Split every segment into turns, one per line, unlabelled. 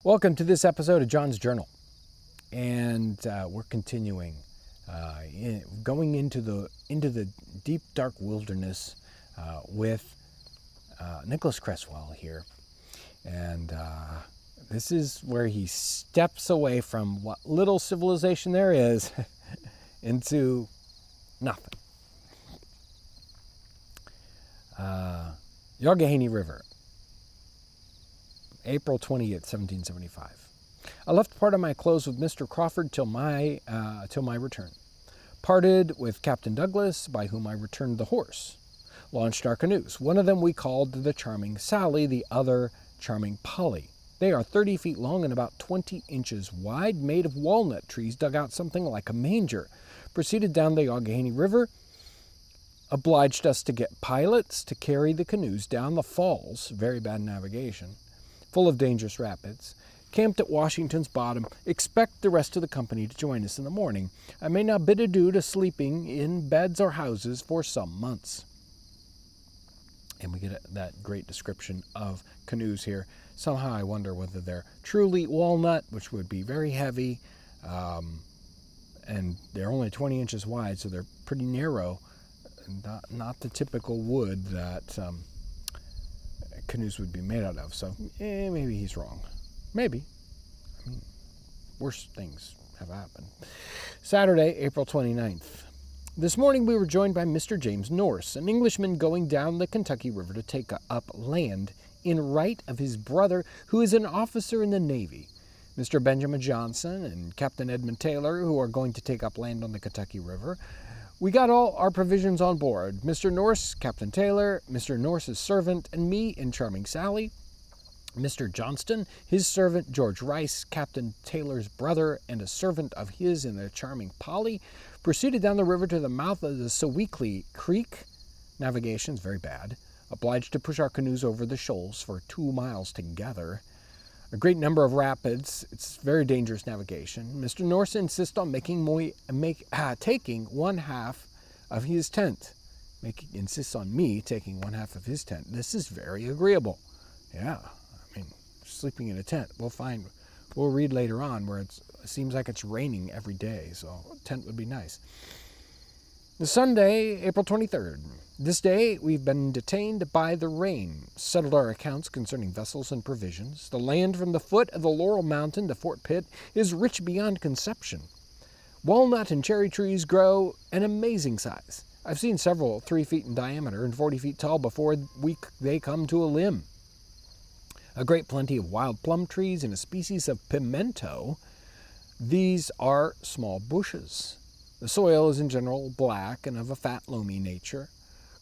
Welcome to this episode of John's Journal, and we're continuing going into the deep dark wilderness with Nicholas Cresswell here, and this is where he steps away from what little civilization there is into nothing. Youghiogheny River. April 20th, 1775. I left part of my clothes with Mr. Crawford till my return. Parted with Captain Douglas, by whom I returned the horse. Launched our canoes. One of them we called the Charming Sally, the other Charming Polly. They are 30 feet long and about 20 inches wide, made of walnut trees dug out something like a manger. Proceeded down the Youghiogheny River. Obliged us to get pilots to carry the canoes down the falls, very bad navigation, full of dangerous rapids. Camped at Washington's bottom. Expect the rest of the company to join us in the morning. I may not bid adieu to sleeping in beds or houses for some months. And we get that great description of canoes here. Somehow I wonder whether they're truly walnut, which would be very heavy, and they're only 20 inches wide, so they're pretty narrow. Not the typical wood that canoes would be made out of. So maybe he's wrong. Maybe. I mean, worse things have happened. Saturday, April 29th. This morning we were joined by Mr. James Norse, an Englishman going down the Kentucky River to take up land in right of his brother, who is an officer in the Navy. Mr. Benjamin Johnson and Captain Edmund Taylor, who are going to take up land on the Kentucky River. We got all our provisions on board. Mr. Norse, Captain Taylor, Mr. Norse's servant, and me in Charming Sally. Mr. Johnston, his servant, George Rice, Captain Taylor's brother, and a servant of his in the Charming Polly, proceeded down the river to the mouth of the Sewickley Creek. Navigation's very bad. Obliged to push our canoes over the shoals for 2 miles together. A great number of rapids. It's very dangerous navigation. Mr. Norse insists on taking one half of his tent. Insists on me taking one half of his tent. This is very agreeable. Yeah, I mean, sleeping in a tent. We'll read later on where it seems like it's raining every day, so a tent would be nice. The Sunday, April 23rd. This day we've been detained by the rain, settled our accounts concerning vessels and provisions. The land from the foot of the Laurel Mountain to Fort Pitt is rich beyond conception. Walnut and cherry trees grow an amazing size. I've seen several 3 feet in diameter and 40 feet tall before they come to a limb. A great plenty of wild plum trees and a species of pimento. These are small bushes. The soil is in general black and of a fat, loamy nature.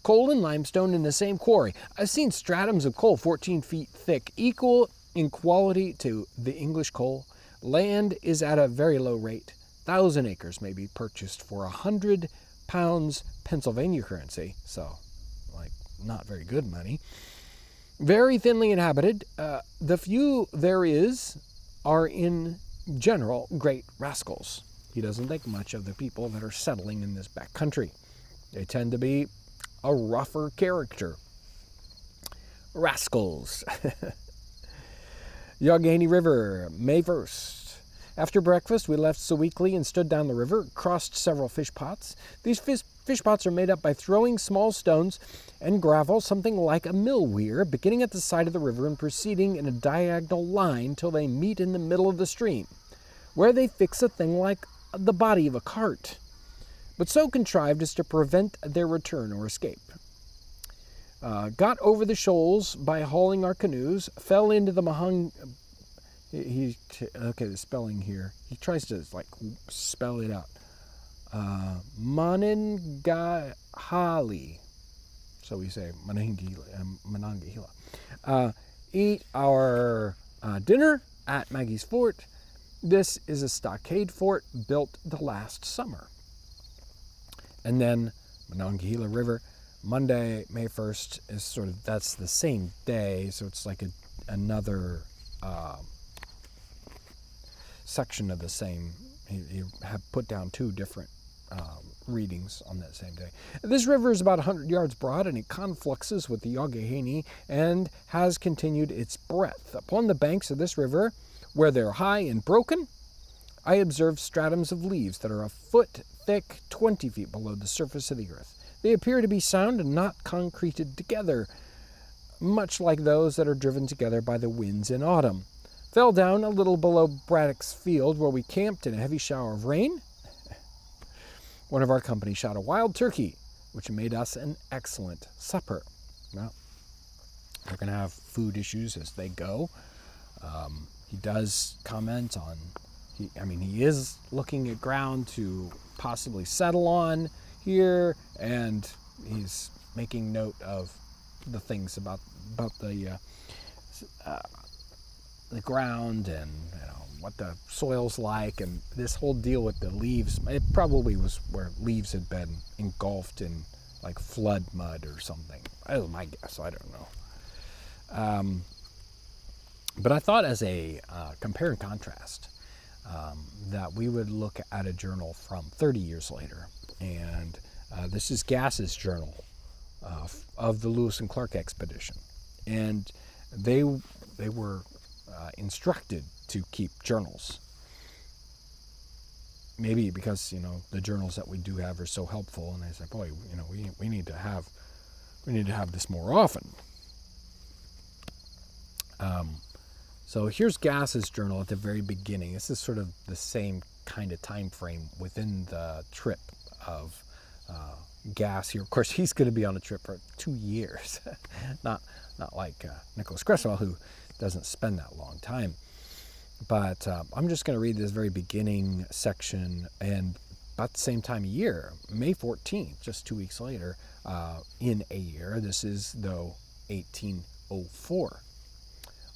Coal and limestone in the same quarry. I've seen stratums of coal 14 feet thick, equal in quality to the English coal. Land is at a very low rate. 1,000 acres may be purchased for 100 pounds Pennsylvania currency, so not very good money. Very thinly inhabited. The few there is are in general great rascals. He doesn't think much of the people that are settling in this back country. They tend to be a rougher character. Rascals. Youghiogheny River, May 1st. After breakfast, we left Sewickley and stood down the river, crossed several fish pots. These fish pots are made up by throwing small stones and gravel, something like a mill weir, beginning at the side of the river and proceeding in a diagonal line till they meet in the middle of the stream, where they fix a thing like the body of a cart, but so contrived as to prevent their return or escape. Got over the shoals by hauling our canoes, fell into the the spelling here. He tries to spell it out. Monongahela. So we say Monongahela. Eat our dinner at Maggie's Fort. This is a stockade fort built the last summer. And then Monongahela River, Monday, May 1st, is that's the same day, so it's like another section of the same. You have put down 2 different readings on that same day. This river is about 100 yards broad, and it confluxes with the Youghiogheny and has continued its breadth. Upon the banks of this river Where they're high and broken, I observe stratums of leaves that are a foot thick, 20 feet below the surface of the earth. They appear to be sound and not concreted together, much like those that are driven together by the winds in autumn. Fell down a little below Braddock's field, where we camped in a heavy shower of rain. One of our company shot a wild turkey, which made us an excellent supper. Well, they're going to have food issues as they go. He does comment on, he is looking at ground to possibly settle on here, and he's making note of the things about the ground and what the soil's like, and this whole deal with the leaves. It probably was where leaves had been engulfed in like flood mud or something. That was my guess. I don't know. But I thought, as a compare and contrast, that we would look at a journal from 30 years later. And this is Gass's journal of the Lewis and Clark expedition. And they were instructed to keep journals. Maybe because, the journals that we do have are so helpful. And they said, boy, we need to have this more often. So here's Gass's journal at the very beginning. This is sort of the same kind of time frame within the trip of Gass here. Of course, he's going to be on a trip for 2 years, not like Nicholas Cresswell, who doesn't spend that long time. But I'm just going to read this very beginning section, and about the same time of year, May 14th, just 2 weeks later, in a year. This is, though, 1804.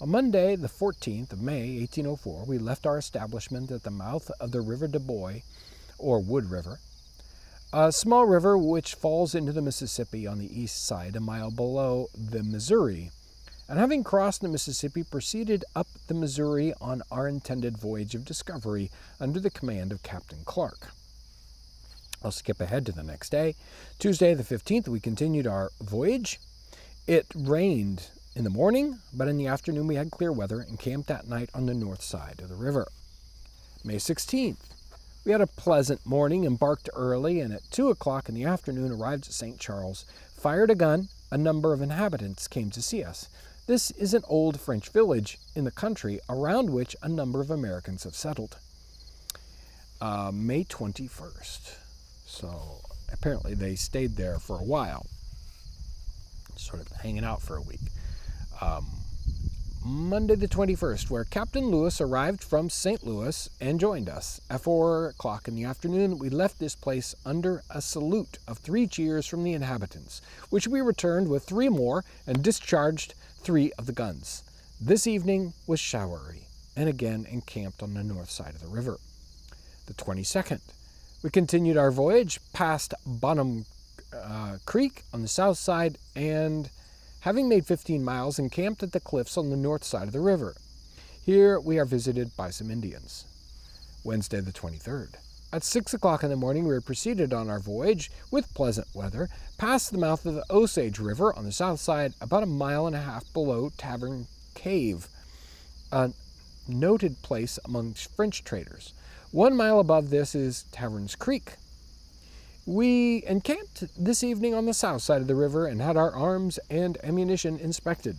On Monday, the 14th of May, 1804, we left our establishment at the mouth of the River du Bois, or Wood River, a small river which falls into the Mississippi on the east side, a mile below the Missouri, and having crossed the Mississippi, proceeded up the Missouri on our intended voyage of discovery under the command of Captain Clark. I'll skip ahead to the next day. Tuesday, the 15th, we continued our voyage. It rained in the morning, but in the afternoon we had clear weather and camped that night on the north side of the river. May 16th, we had a pleasant morning, embarked early, and at 2 o'clock in the afternoon arrived at St. Charles, fired a gun. A number of inhabitants came to see us. This is an old French village in the country around which a number of Americans have settled. May 21st. So apparently they stayed there for a while, sort of hanging out for a week. Monday the 21st, where Captain Lewis arrived from St. Louis and joined us. At 4 o'clock in the afternoon, we left this place under a salute of 3 cheers from the inhabitants, which we returned with 3 more and discharged 3 of the guns. This evening was showery, and again encamped on the north side of the river. The 22nd, we continued our voyage past Bonham Creek on the south side, and having made 15 miles, encamped at the cliffs on the north side of the river. Here we are visited by some Indians. Wednesday the 23rd. At 6 o'clock in the morning we proceeded on our voyage with pleasant weather, past the mouth of the Osage River on the south side, about 1.5 miles below Tavern Cave, a noted place among French traders. 1 mile above this is Tavern's Creek. We encamped this evening on the south side of the river and had our arms and ammunition inspected.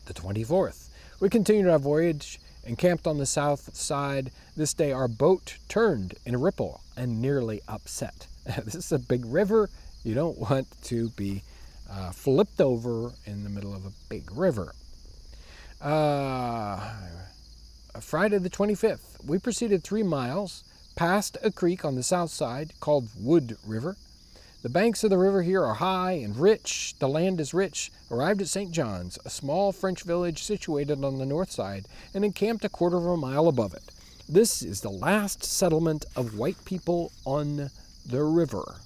The 24th, we continued our voyage, encamped on the south side. This day our boat turned in a ripple and nearly upset. This is a big river. You don't want to be flipped over in the middle of a big river. Friday the 25th, we proceeded 3 miles, past a creek on the south side called Wood River. The banks of the river here are high and rich. The land is rich. Arrived at St. John's, a small French village situated on the north side, and encamped 1/4 mile above it. This is the last settlement of white people on the river.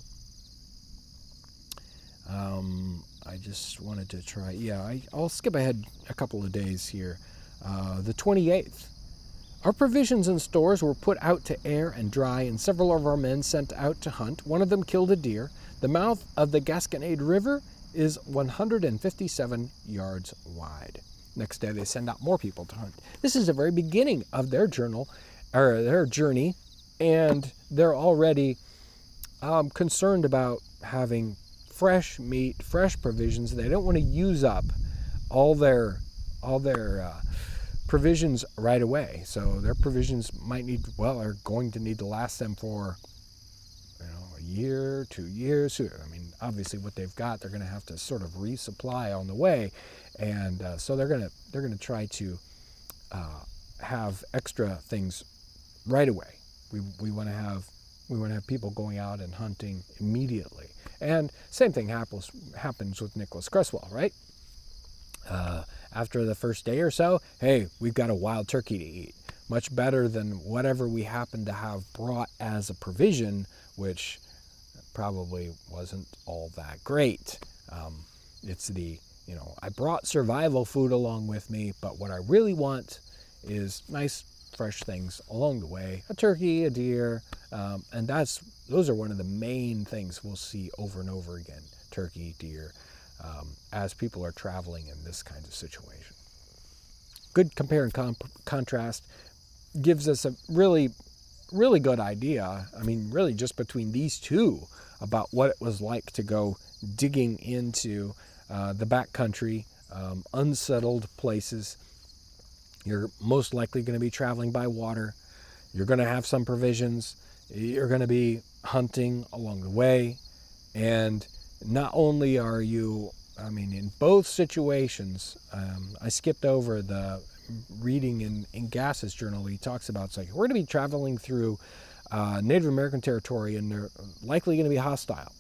I just wanted to try. I'll skip ahead a couple of days here. The 28th. Our provisions and stores were put out to air and dry, and several of our men sent out to hunt. One of them killed a deer. The mouth of the Gasconade River is 157 yards wide. Next day they send out more people to hunt. This is the very beginning of their journal, or their journey, and they're already concerned about having fresh meat, fresh provisions. They don't want to use up all their provisions right away. So their provisions are going to need to last them for a year, 2 years. I mean, obviously what they've got, they're going to have to sort of resupply on the way, and so they're going to try to have extra things right away. We want to have people going out and hunting immediately. And same thing happens with Nicholas Cresswell, right? After the first day or so, hey, we've got a wild turkey to eat. Much better than whatever we happen to have brought as a provision, which probably wasn't all that great. It's I brought survival food along with me, but what I really want is nice, fresh things along the way. A turkey, a deer, and those are one of the main things we'll see over and over again. Turkey, deer, as people are traveling in this kind of situation. Good compare and contrast gives us a really, really good idea. I mean, really just between these two about what it was like to go digging into the backcountry, unsettled places. You're most likely going to be traveling by water. You're going to have some provisions. You're going to be hunting along the way. And not only are you, in both situations, I skipped over the reading in Gass's journal. He talks about, it's like, we're going to be traveling through Native American territory, and they're likely going to be hostile.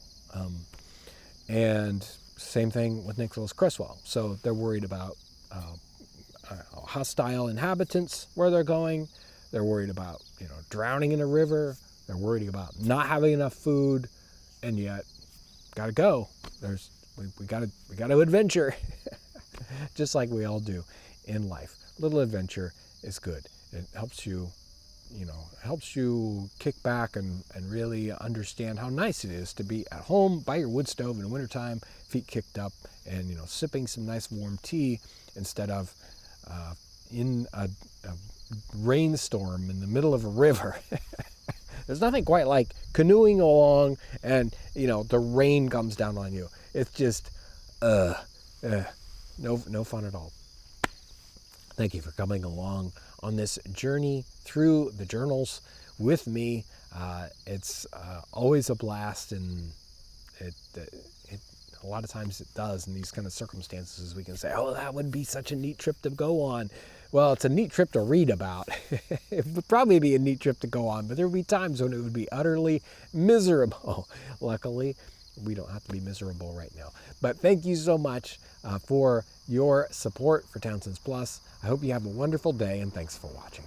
And same thing with Nicholas Cresswell. So they're worried about hostile inhabitants where they're going. They're worried about drowning in a river. They're worried about not having enough food, and yet gotta go. We gotta adventure, just like we all do in life. A little adventure is good. It helps you kick back and really understand how nice it is to be at home by your wood stove in the wintertime, feet kicked up, and sipping some nice warm tea instead of in a rainstorm in the middle of a river. There's nothing quite like canoeing along and the rain comes down on you. It's just no fun at all. Thank you for coming along on this journey through the journals with me. It's always a blast, and it a lot of times it does in these kind of circumstances. We can say, oh, that would be such a neat trip to go on. Well, it's a neat trip to read about. It would probably be a neat trip to go on, but there would be times when it would be utterly miserable. Luckily, we don't have to be miserable right now. But thank you so much for your support for Townsends Plus. I hope you have a wonderful day, and thanks for watching.